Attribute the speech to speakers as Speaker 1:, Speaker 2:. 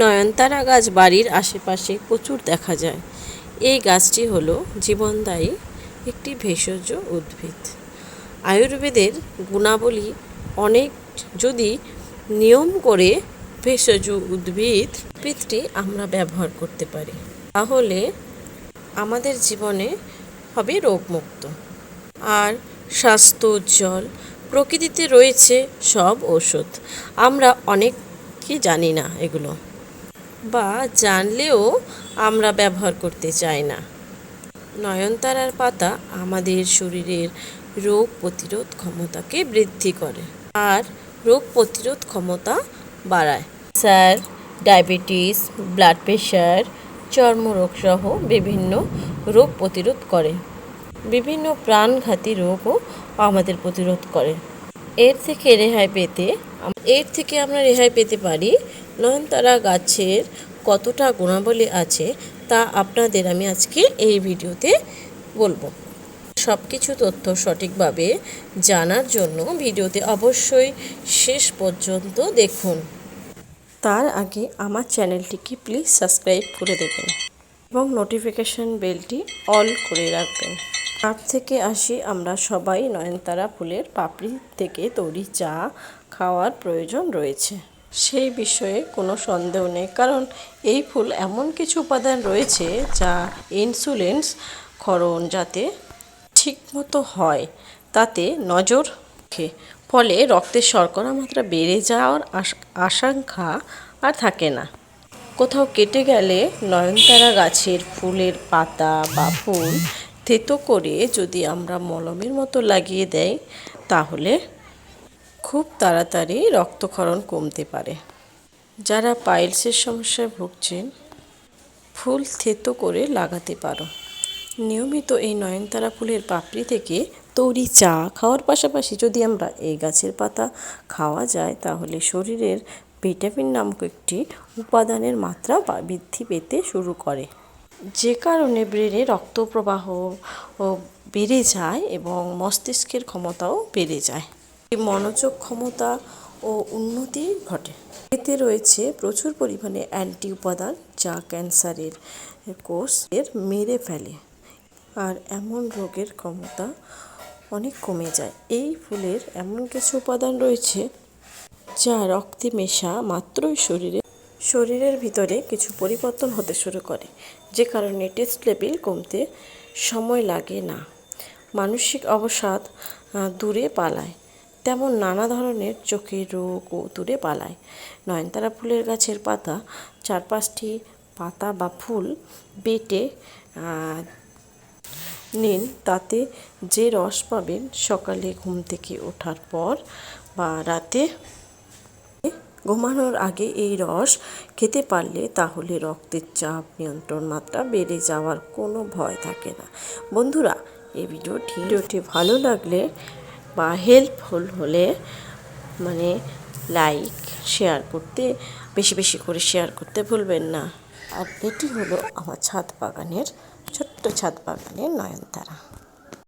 Speaker 1: নয়নতারা গাছ বাড়ির আশেপাশে প্রচুর দেখা যায়। এই গাছটি হলো জীবনদায়ী একটি ভেষজ উদ্ভিদ। আয়ুর্বেদের গুণাবলী অনেক, যদি নিয়ম করে ভেষজ উদ্ভিদটি আমরা ব্যবহার করতে পারি, তাহলে আমাদের জীবনে হবে রোগমুক্ত আর স্বাস্থ্য উজ্জ্বল। প্রকৃতিতে রয়েছে সব ঔষধ, আমরা অনেককে জানি না এগুলো, বা জানলেও আমরা ব্যবহার করতে চাই না। নয়নতারার পাতা আমাদের শরীরের রোগ প্রতিরোধ ক্ষমতাকে বৃদ্ধি করে আর রোগ প্রতিরোধ ক্ষমতা বাড়ায়। ক্যান্সার, ডায়াবেটিস, ব্লাড প্রেশার, চর্মরোগ সহ বিভিন্ন রোগ প্রতিরোধ করে। বিভিন্ন প্রাণঘাতী রোগও আমাদের প্রতিরোধ করে। এর থেকে আমরা রেহাই পেতে পারি। নয়নতারা গাছের কতটা গুণাবলী আছে তা আপনাদের আমি আজকে এই ভিডিওতে বলবো। সব কিছু তথ্য সঠিকভাবে জানার জন্য ভিডিওতে অবশ্যই শেষ পর্যন্ত দেখুন। তার আগে আমার চ্যানেলটিকে প্লিজ সাবস্ক্রাইব করে দেবেন এবং নোটিফিকেশন বেলটি অল করে রাখবেন। তার থেকে আসি, আমরা সবাই নয়নতারা ফুলের পাপড়ি থেকে তৈরি চা খাওয়ার প্রয়োজন রয়েছে, সেই বিষয়ে কোনো সন্দেহ নেই। কারণ এই ফুল এমন কিছু উপাদান রয়েছে যা ইনসুলিন ক্ষরণ যাতে ঠিকমতো হয় তাতে নজর রাখে, ফলে রক্তের শর্করা মাত্রা বেড়ে যাওয়ার আশঙ্কা আর থাকে না। কোথাও কেটে গেলে নয়নতারা গাছের ফুলের পাতা বা ফুল থেতো করে যদি আমরা মলমের মতো লাগিয়ে দেই, তাহলে খুব তাড়াতাড়ি রক্তক্ষরণ কমতে পারে। যারা পাইলসের সমস্যায় ভুগছেন, ফুল থেতো করে লাগাতে পারো। নিয়মিত এই নয়নতারা ফুলের পাপড়ি থেকে তৈরি চা খাওয়ার পাশাপাশি যদি আমরা এই গাছের পাতা খাওয়া যায়, তাহলে শরীরের ভিটামিন নামক একটি উপাদানের মাত্রা বৃদ্ধি পেতে শুরু করে, যে কারণে ব্রেনে রক্ত প্রবাহ বেড়ে যায় এবং মস্তিষ্কের ক্ষমতাও বেড়ে যায়। মনোযোগ ক্ষমতা ও উন্নতি ঘটে। এতে রয়েছে প্রচুর পরিমাণে অ্যান্টি উপাদান যা ক্যান্সারের কোষের মেরে ফেলে আর এমন রোগের ক্ষমতা অনেক কমে যায়। এই ফুলের এমন কিছু উপাদান রয়েছে যা রক্তে মেশা মাত্রই শরীরের ভিতরে কিছু পরিবর্তন হতে শুরু করে, যে কারণে টেস্ট লেভেল কমতে সময় লাগে না। মানসিক অবসাদ দূরে পালায়, তেমন নানা ধরনের চোখের রোগও দূরে পালায়। নয়নতারা ফুলের গাছের পাতা 4-5টি পাতা বা ফুল বেটে নিন। তাতে যে রস পাবেন, সকালে ঘুম থেকে ওঠার পর বা রাতে ঘুমানোর আগে এই রস খেতে পারলে তাহলে রক্তের চাপ নিয়ন্ত্রণ মাত্রা বেড়ে যাওয়ার কোনো ভয় থাকে না। বন্ধুরা, এই ভিডিওটি ভালো লাগলে বা হেল্পফুল হলে লাইক শেয়ার করতে, বেশি বেশি করে শেয়ার করতে ভুলবেন না। আর এটি হলো আমার ছোট্ট ছাদ বাগানের নয়নতারা।